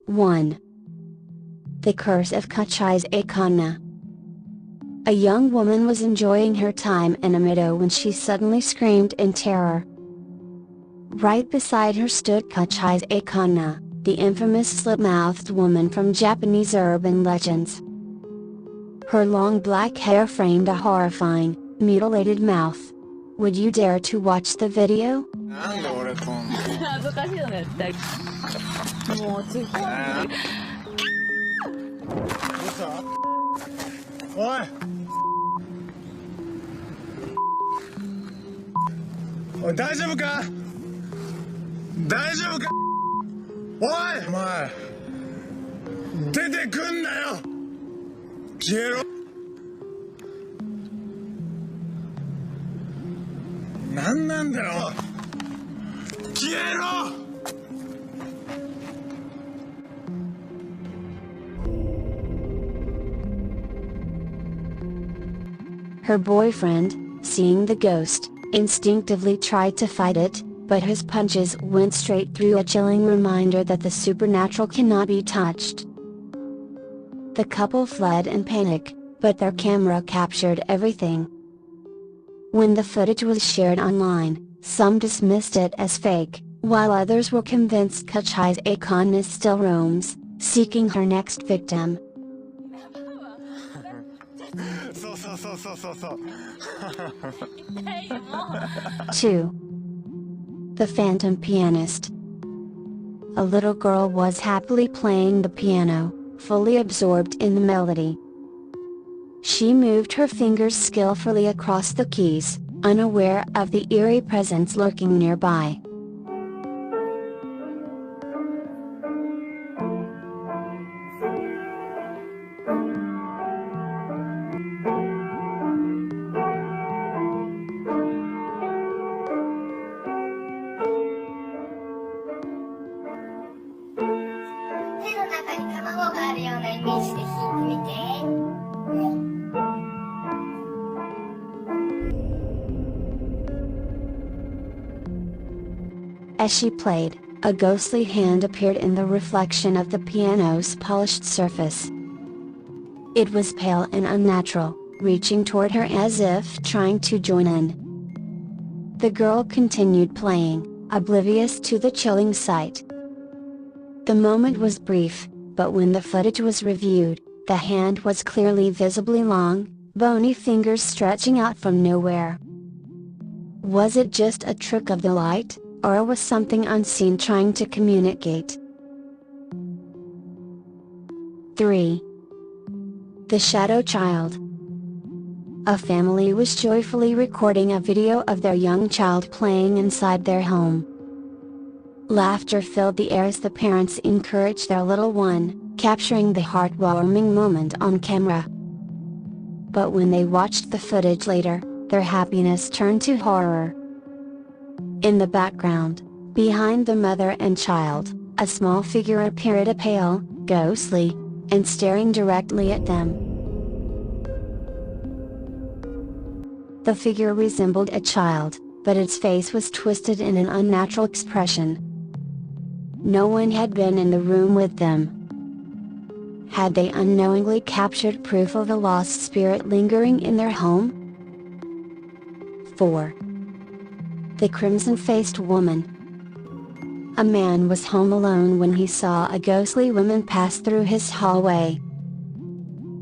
1. The Curse of Kachai's Akana. A young woman was enjoying her time in a meadow when she suddenly screamed in terror. Right beside her stood Kachai's Akana, the infamous slit-mouthed woman from Japanese urban legends. Her long black hair framed a horrifying, mutilated mouth. Would you dare to watch the video? なんで俺こんな恥ずかしいよね絶対もうすっごいどうしたおいおい大丈夫か大丈夫かおいお前出てくんなよ消えろなんなんだよ消えろHer boyfriend, seeing the ghost, instinctively tried to fight it, but his punches went straight through, a chilling reminder that the supernatural cannot be touched. The couple fled in panic, but their camera captured everything. When the footage was shared online, some dismissed it as fake, while others were convinced Kachai's Akana still roams, seeking her next victim. そうそうそうそうそうそう 2. The Phantom Pianist. A little girl was happily playing the piano, fully absorbed in the melody. She moved her fingers skillfully across the keys, unaware of the eerie presence lurking nearby. As she played, a ghostly hand appeared in the reflection of the piano's polished surface. It was pale and unnatural, reaching toward her as if trying to join in. The girl continued playing, oblivious to the chilling sight. The moment was brief, but when the footage was reviewed, the hand was clearly visibly long, bony fingers stretching out from nowhere. Was it just a trick of the light, or was something unseen trying to communicate? 3. The Shadow Child. A family was joyfully recording a video of their young child playing inside their home. Laughter filled the air as the parents encouraged their little one, capturing the heartwarming moment on camera. But when they watched the footage later, their happiness turned to horror. In the background, behind the mother and child, a small figure appeared, pale, ghostly, and staring directly at them. The figure resembled a child, but its face was twisted in an unnatural expression. No one had been in the room with them. Had they unknowingly captured proof of a lost spirit lingering in their home? 4. The Crimson-Faced Woman. A man was home alone when he saw a ghostly woman pass through his hallway.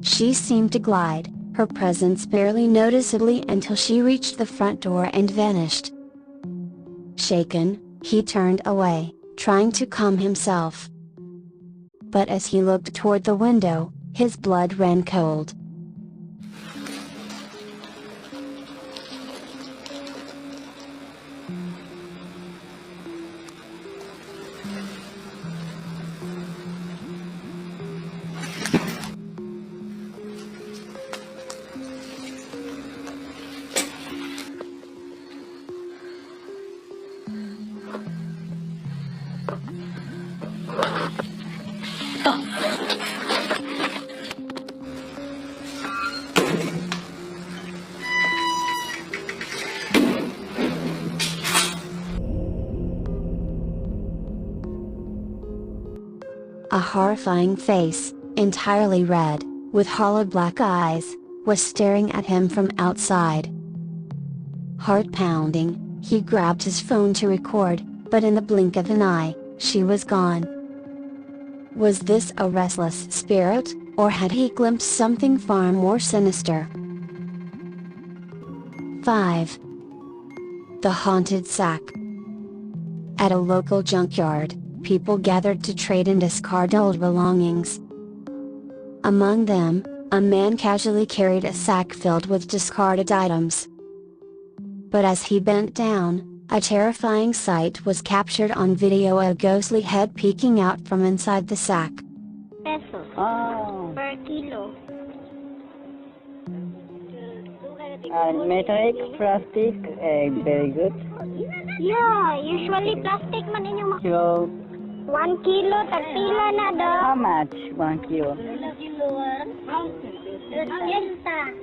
She seemed to glide, her presence barely noticeably until she reached the front door and vanished. Shaken, he turned away, trying to calm himself. But as he looked toward the window, his blood ran cold. horrifying face, entirely red, with hollow black eyes, was staring at him from outside. Heart pounding, he grabbed his phone to record, but in the blink of an eye, she was gone. Was this a restless spirit, or had he glimpsed something far more sinister? 5. The haunted sack. At a local junkyard, people gathered to trade and discard old belongings. Among them, a man casually carried a sack filled with discarded items. But as he bent down, a terrifying sight was captured on video, a ghostly head peeking out from inside the sack. Pesos Oh, per kilo. metallic, plastic, very good. Yeah, usually plastic man inyong So, 1 kilo, tagpila na daw. how much 1 kilo?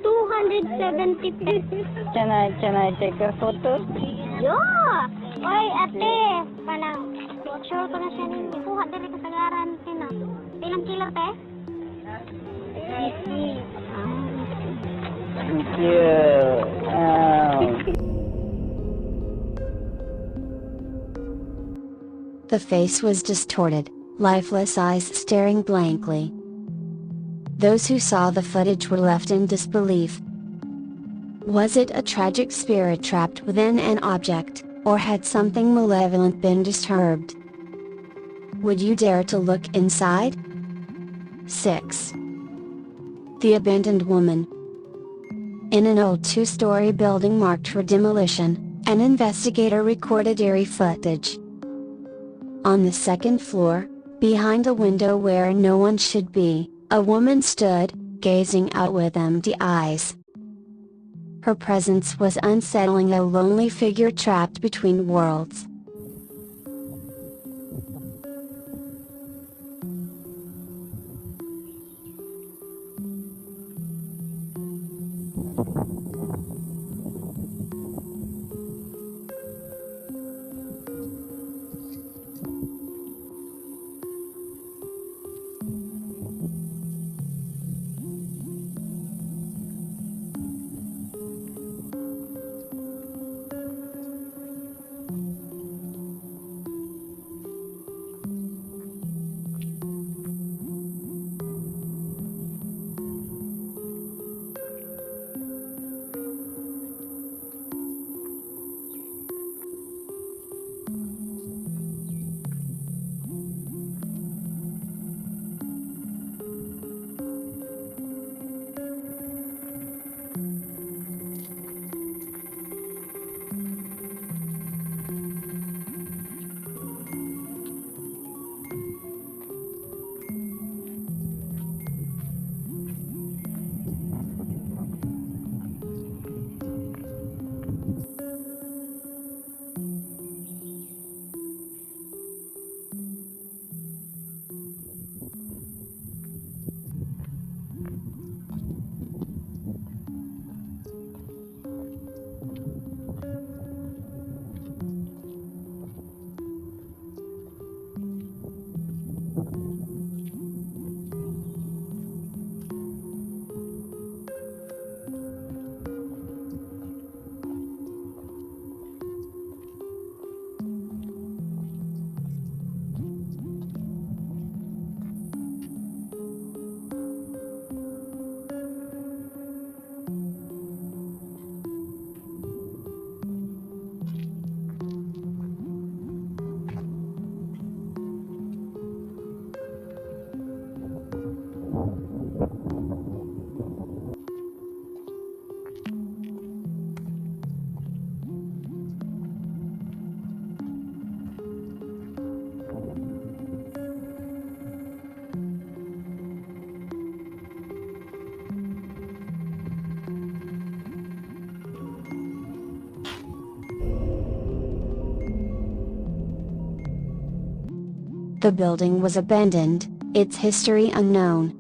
270 pesos. Can I take a photo? Yeah! Oy, ate! Manang, picture ko na siya ninyo. Kuha dali kasagaran, Tina. Ilang kilo, te? Thank you. The face was distorted, lifeless eyes staring blankly. Those who saw the footage were left in disbelief. Was it a tragic spirit trapped within an object, or had something malevolent been disturbed? Would you dare to look inside? 6. The abandoned woman. In an old two-story building marked for demolition, an investigator recorded eerie footage. On the second floor, behind a window where no one should be, a woman stood, gazing out with empty eyes. Her presence was unsettling, a lonely figure trapped between worlds. The building was abandoned, its history unknown.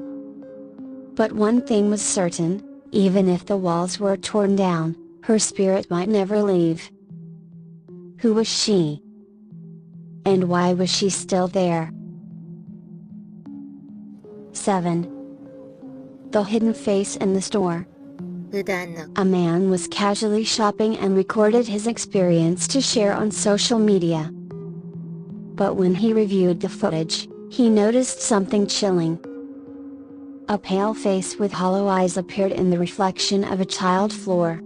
But one thing was certain, even if the walls were torn down, her spirit might never leave. Who was she? And why was she still there? 7. The hidden face in the store. 普段の A man was casually shopping and recorded his experience to share on social media. But when he reviewed the footage, he noticed something chilling. A pale face with hollow eyes appeared in the reflection of a tiled floor.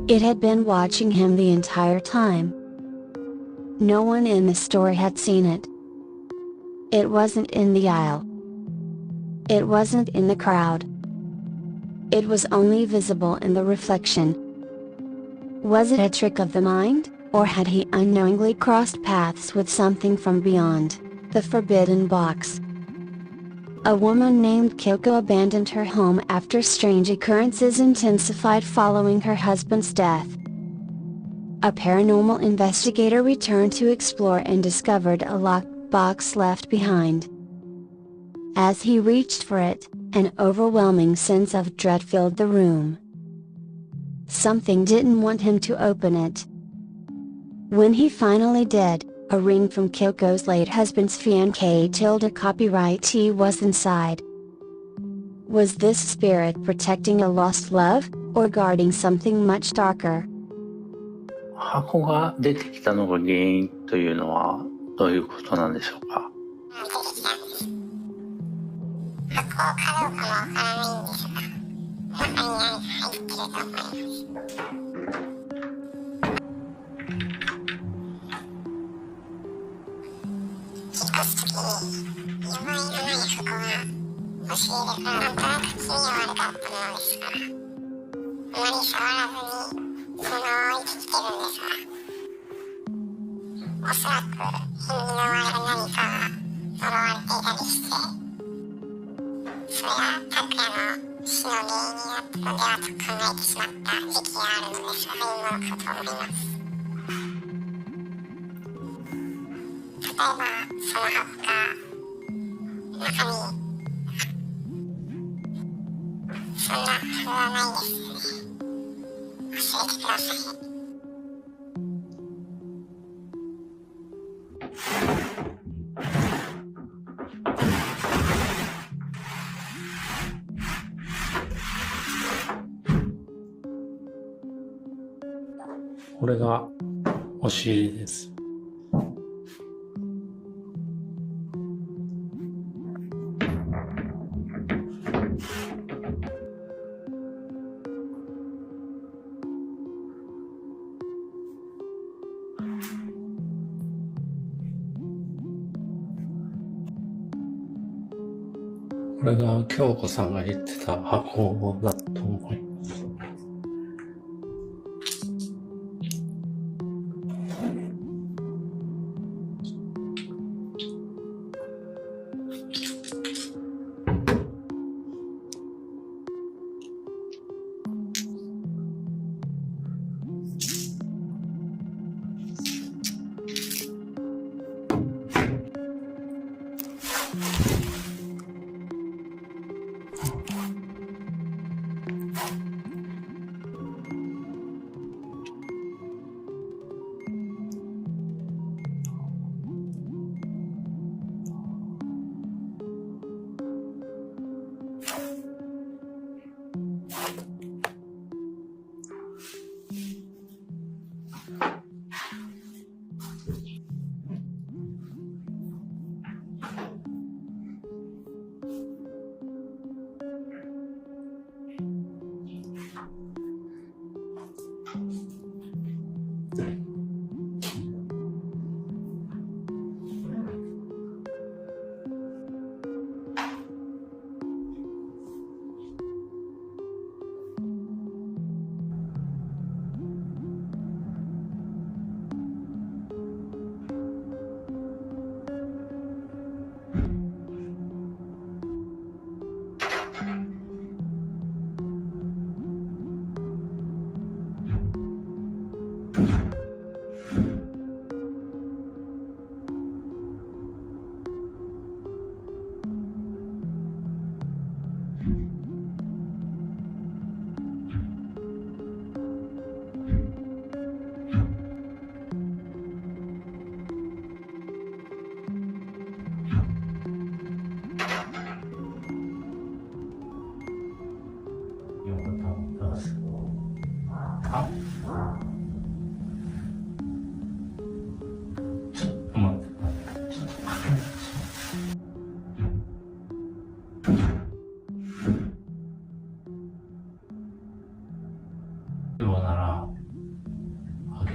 It had been watching him the entire time. No one in the store had seen it. It wasn't in the aisle. It wasn't in the crowd. It was only visible in the reflection. Was it a trick of the mind, or had he unknowingly crossed paths with something from beyond the forbidden box? A woman named Kyoko abandoned her home after strange occurrences intensified following her husband's death. A paranormal investigator returned to explore and discovered a locked box left behind. As he reached for it, an overwhelming sense of dread filled the room. Something didn't want him to open it. When he finally did, a ring from Kyoko's late husband's fiancée copyright was inside. Was this spirit protecting a lost love, or guarding something much darker? 箱が出てきたのが原因というのはどういうことなんでしょうか。箱かどうかもわからないんですが、中に何か入ってると思います。引っ越すときに見覚えのない箱が押し入れからなんとなく気味悪かったものですから、あまり触らずに物を置いてきてるんですが、おそらく火に覆われる何かが呪われていたりして、それが拓也の死の原因になったのではと考えてしまった時期があるので、そういうものかと思います。例えばその箱が中身そんなはずはないですよね。教えてください。これが押し入れです。これが京子さんが言ってた箱だと思います。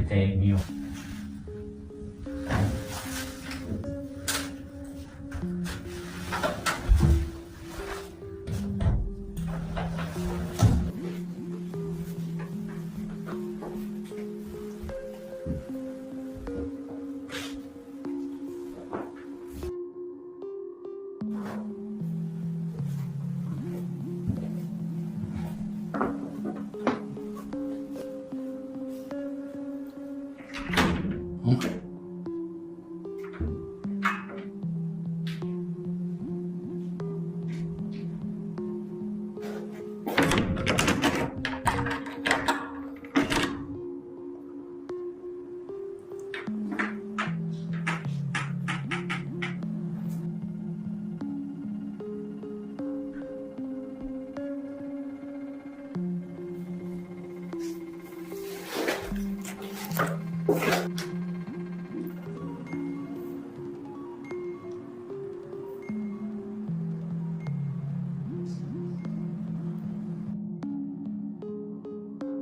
てみよう。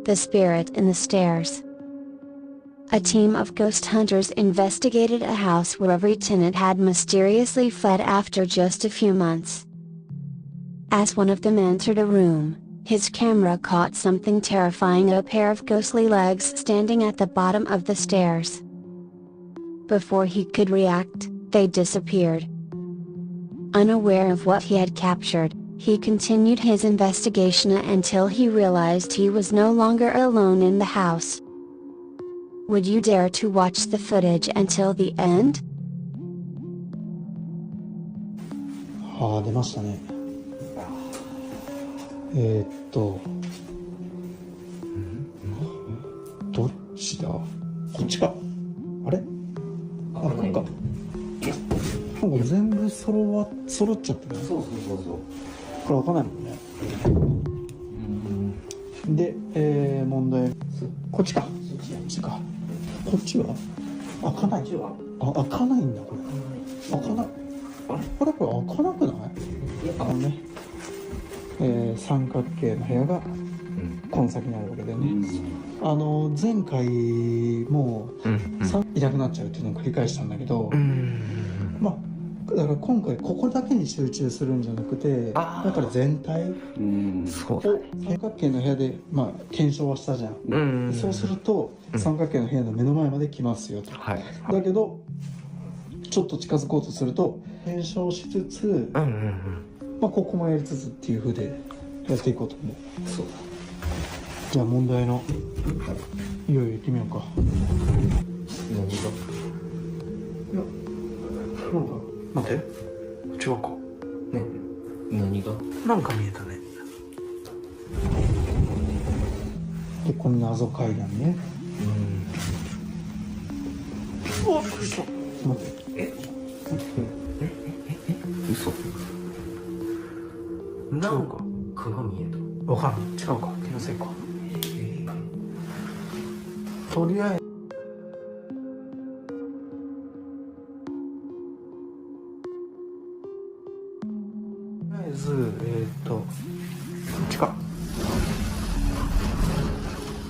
The Spirit in the Stairs. A team of ghost hunters investigated a house where every tenant had mysteriously fled after just a few months. As one of them entered a room, his camera caught something terrifying: a pair of ghostly legs standing at the bottom of the stairs. Before he could react, they disappeared. Unaware of what he had captured, he continued his investigation until he realized he was no longer alone in the house. Would you dare to watch the footage until the end? ああ、出ましたね。どっちだ？こっちか。あれ？あ、これか。なんか全部揃っちゃってるね。そう。これ開かないもんね。で、問題。こっちか。こっちは開かない。あ、開かないんだこれ。開かない。これ開かなくない？三角形の部屋がこの先にあるわけでね。前回もいなくなっちゃうっていうのを繰り返したんだけど、まあだから今回ここだけに集中するんじゃなくて、だから全体を三角形の部屋で検証はしたじゃん。そうすると三角形の部屋の目の前まで来ますよと。だけどちょっと近づこうとすると検証しつつ、ここもやりつつっていう風でやっていこうと思う。そうだ。じゃあ問題のいよいよ行ってみようか。何が？いや、なんだ？待って、違うか。ね、何が？なんか見えたね。で、この謎階段ね。うわ、嘘。待って。嘘。なんか鏡見えた。わかんない。違うか。気のせいか。とりあえずこっちか。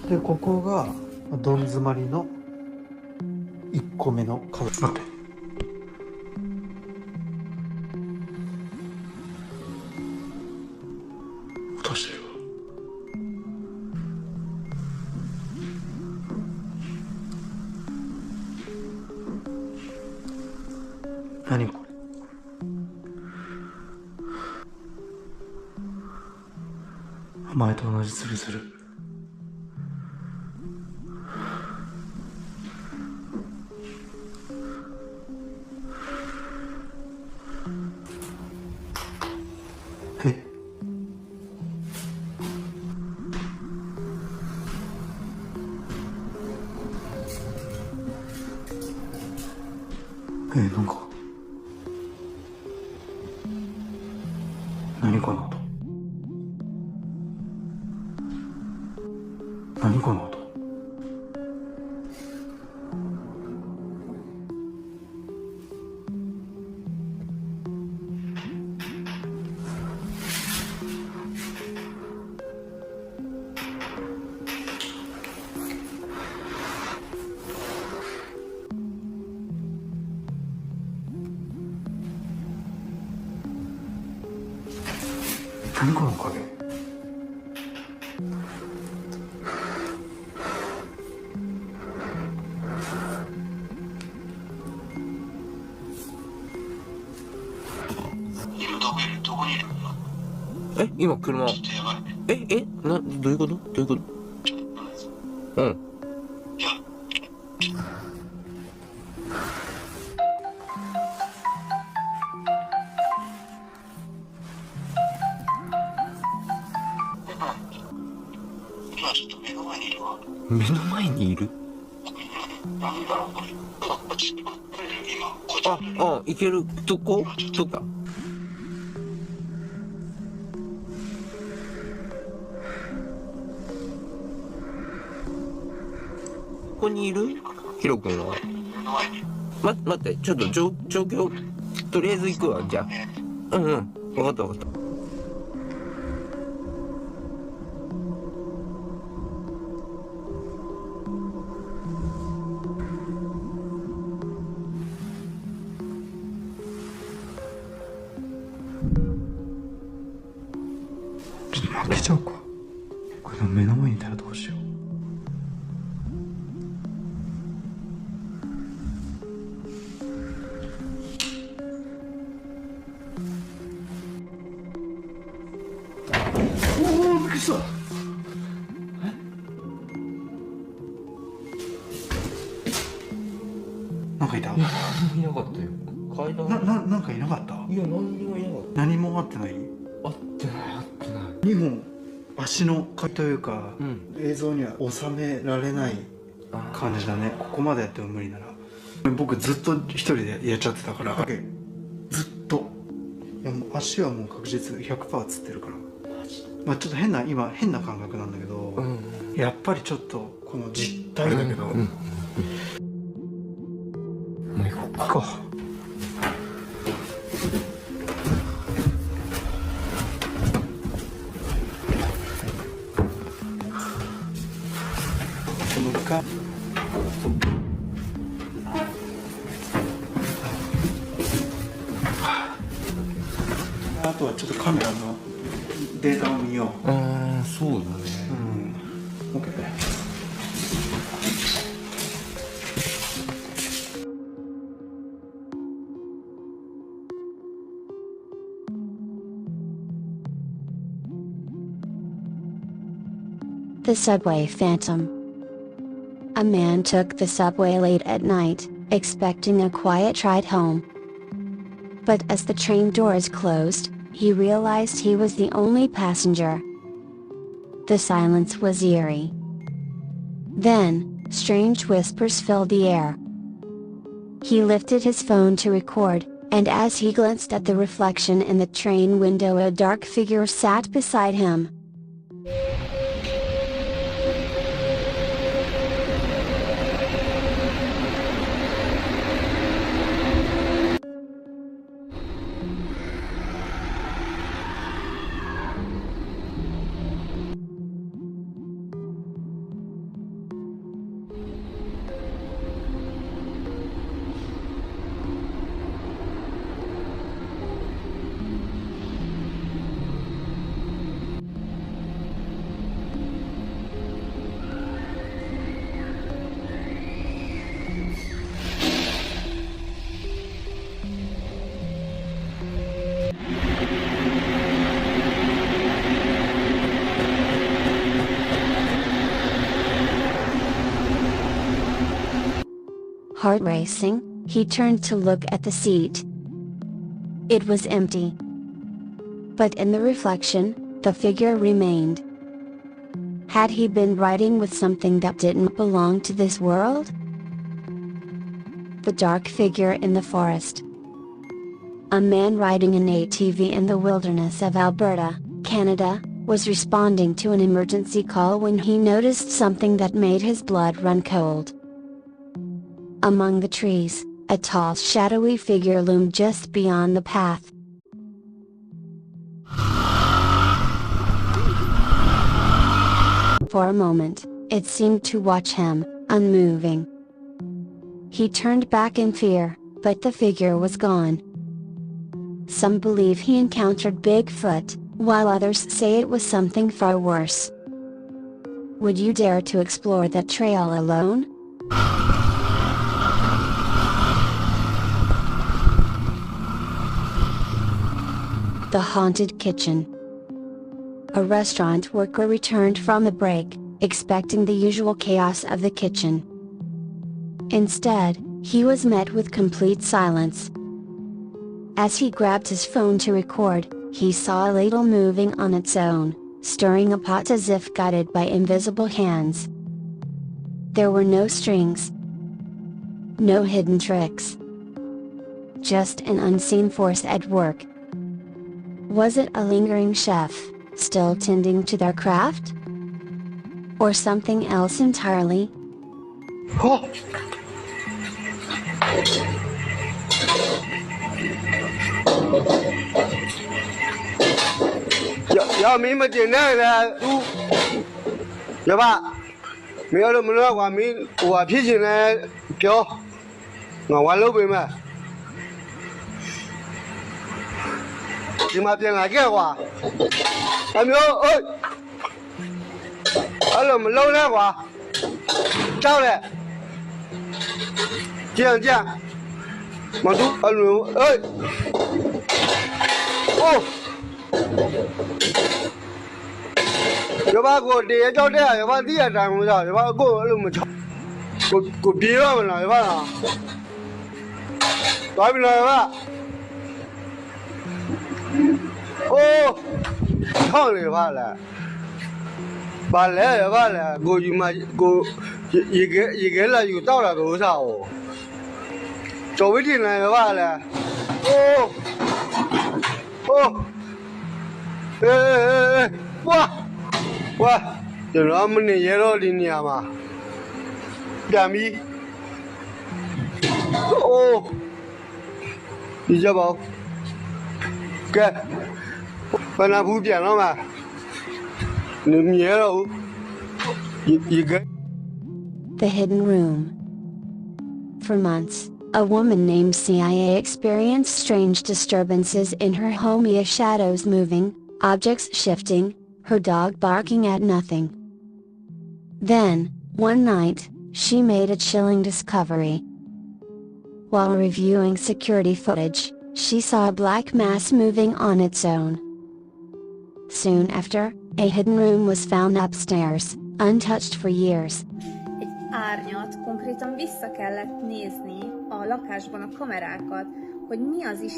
でここがどん詰まりの1個目の壁。待って。どうしてる？何これ？前と同じツルツル。なんか何この音？何この音？何この影？どこにいるの？今車。どういうこと？うん。目の前にいる？行けるとことか。ここにいる？ヒロ君は。待って、ちょっと状況、とりあえず行くわ、じゃあ。分かった。ちょっと負けちゃうか。これ目の前にいたらどうしよう。嘘。なんかいた？いなかったよ。階段。なんかいなかった？いや、何にもいなかった。何もあってない？あってない。2本足のかというか、映像には収められない感じだね。ここまでやっても無理なら。僕ずっと一人でやっちゃってたから、ずっと。いやもう足はもう確実 100% つってるから。まあちょっと変な感覚なんだけど、やっぱりちょっとこの実体だけど、もう行こう。あとはちょっとカメラのデータを見よう。そうだね。OK。The subway phantom. A man took the subway late at night, expecting a quiet ride home. But as the train doors closed, he realized he was the only passenger. The silence was eerie. Then, strange whispers filled the air. He lifted his phone to record, and as he glanced at the reflection in the train window, a dark figure sat beside him. Heart racing, he turned to look at the seat. It was empty. But in the reflection, the figure remained. Had he been riding with something that didn't belong to this world? The dark figure in the forest. A man riding an ATV in the wilderness of Alberta, Canada, was responding to an emergency call when he noticed something that made his blood run cold. Among the trees, a tall shadowy figure loomed just beyond the path. For a moment, it seemed to watch him, unmoving. He turned back in fear, but the figure was gone. Some believe he encountered Bigfoot, while others say it was something far worse. Would you dare to explore that trail alone? The Haunted Kitchen. A restaurant worker returned from a break, expecting the usual chaos of the kitchen. Instead, he was met with complete silence. As he grabbed his phone to record, he saw a ladle moving on its own, stirring a pot as if guided by invisible hands. There were no strings. No hidden tricks. Just an unseen force at work. Was it a lingering chef, still tending to their craft? Or something else entirely? Oh. 要明白简单的都，要吧？没有那么多话，我脾气呢，表，我玩老辈嘛。今嘛变哪个话？还没有哎，那么老的话，找嘞，这样，嘛都哎，哦。要把我爹叫这样，要把爹站不着，要把我那么吵，我别了了，要把啊，来不来吧？哦，唱了吧了，把来要把了，我就嘛我一个了就到了多少哦？周围的人要把了，哦哦，哇！哇，ကျွန်တော်မနေရတော့ဒီနေရာမှာပြန်ပြီအိုးဒီကြပါဦးကဲဘယ်နှဘူးပြန်တော့မှာနေမြဲတော့ဒီက The hidden room. For months, a woman named CIA experienced strange disturbances in her home via shadows moving, objects shifting, her dog barking at nothing. Then, one night, she made a chilling discovery. While reviewing security footage, she saw a black mass moving on its own. Soon after, a hidden room was found upstairs, untouched for years. Egy árnyat, konkrétan vissza kellett nézni a lakásban a kamerákat, hogy mi az is.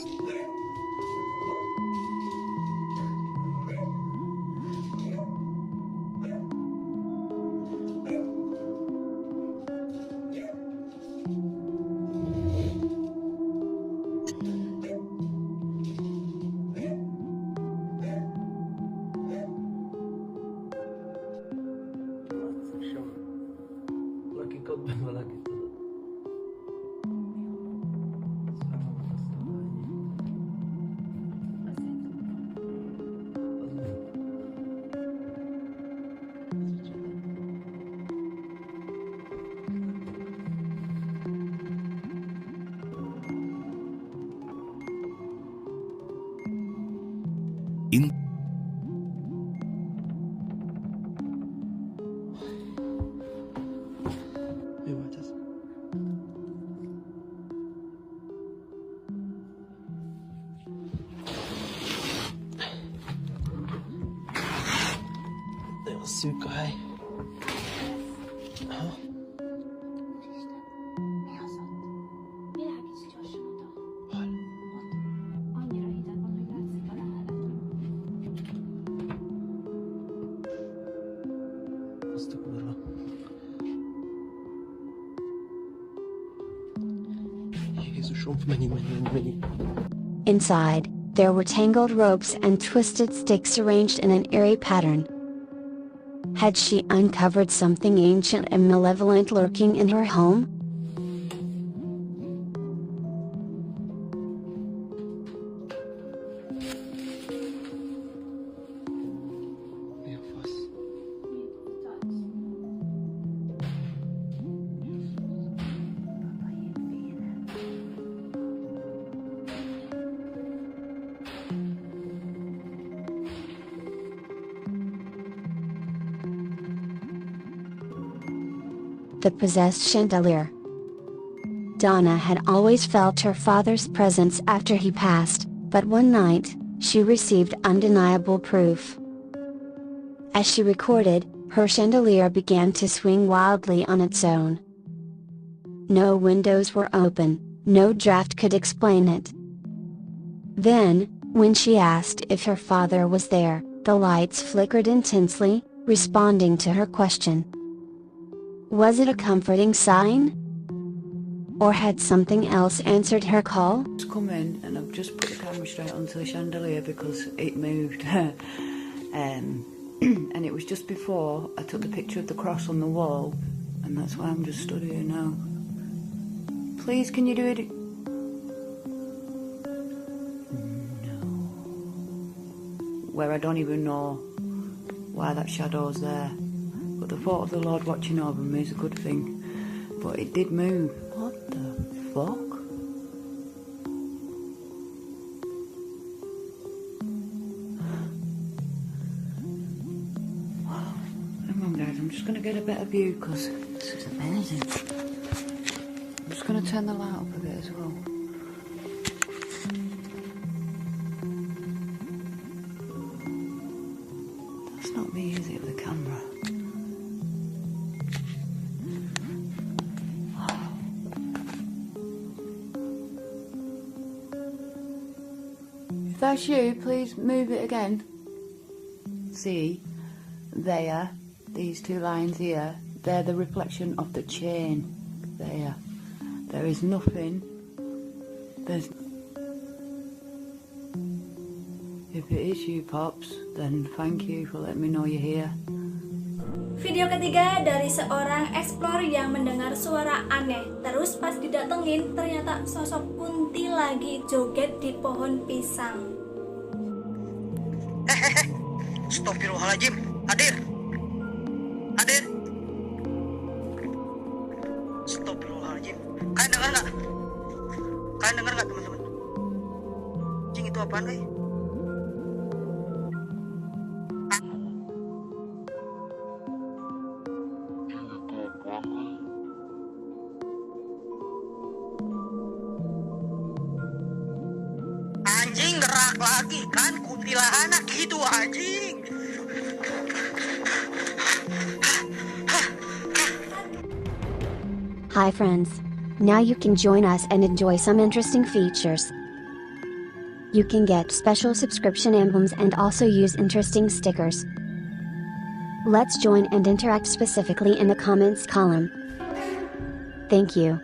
Sukai. Inside, there were tangled ropes and twisted sticks arranged in an eerie pattern. Had she uncovered something ancient and malevolent lurking in her home? The possessed chandelier. Donna had always felt her father's presence after he passed, but one night, she received undeniable proof. As she recorded, her chandelier began to swing wildly on its own. No windows were open, no draft could explain it. Then, when she asked if her father was there, the lights flickered intensely, responding to her question. Was it a comforting sign? Or had something else answered her call? I've come in and I've just put the camera straight onto the chandelier because it moved. And it was just before I took the picture of the cross on the wall, and that's why I'm just stood here now. Please, can you do it? No. Where I don't even know why that shadow's there. But the thought of the Lord watching over me is a good thing. But it did move. What the fuck? Wow. Hang on guys, I'm just going to get a better view because this is amazing. I'm just going to turn the light up a bit as well. That's not me, is it, with the camera? If that's you, please move it again. See, there, these two lines here, they're the reflection of the chain. There. There is nothing. There's... If it is you, Pops, then thank you for letting me know you're here. Video ketiga dari seorang explore yang mendengar suara aneh. Terus pas didatengin, ternyata sosok Kunti lagi joget di pohon pisang. Astagfirullahaladzim, hadir. Hadir. Astagfirullahaladzim. Kalian dengar nggak? Kalian dengar nggak, teman-teman? Cing, itu apaan, guys? Anjing, gerak lagi kan, kuntilanak gitu anjing. Hi friends. Now you can join us and enjoy some interesting features. You can get special subscription emblems and also use interesting stickers. Let's join and interact specifically in the comments column. Thank you.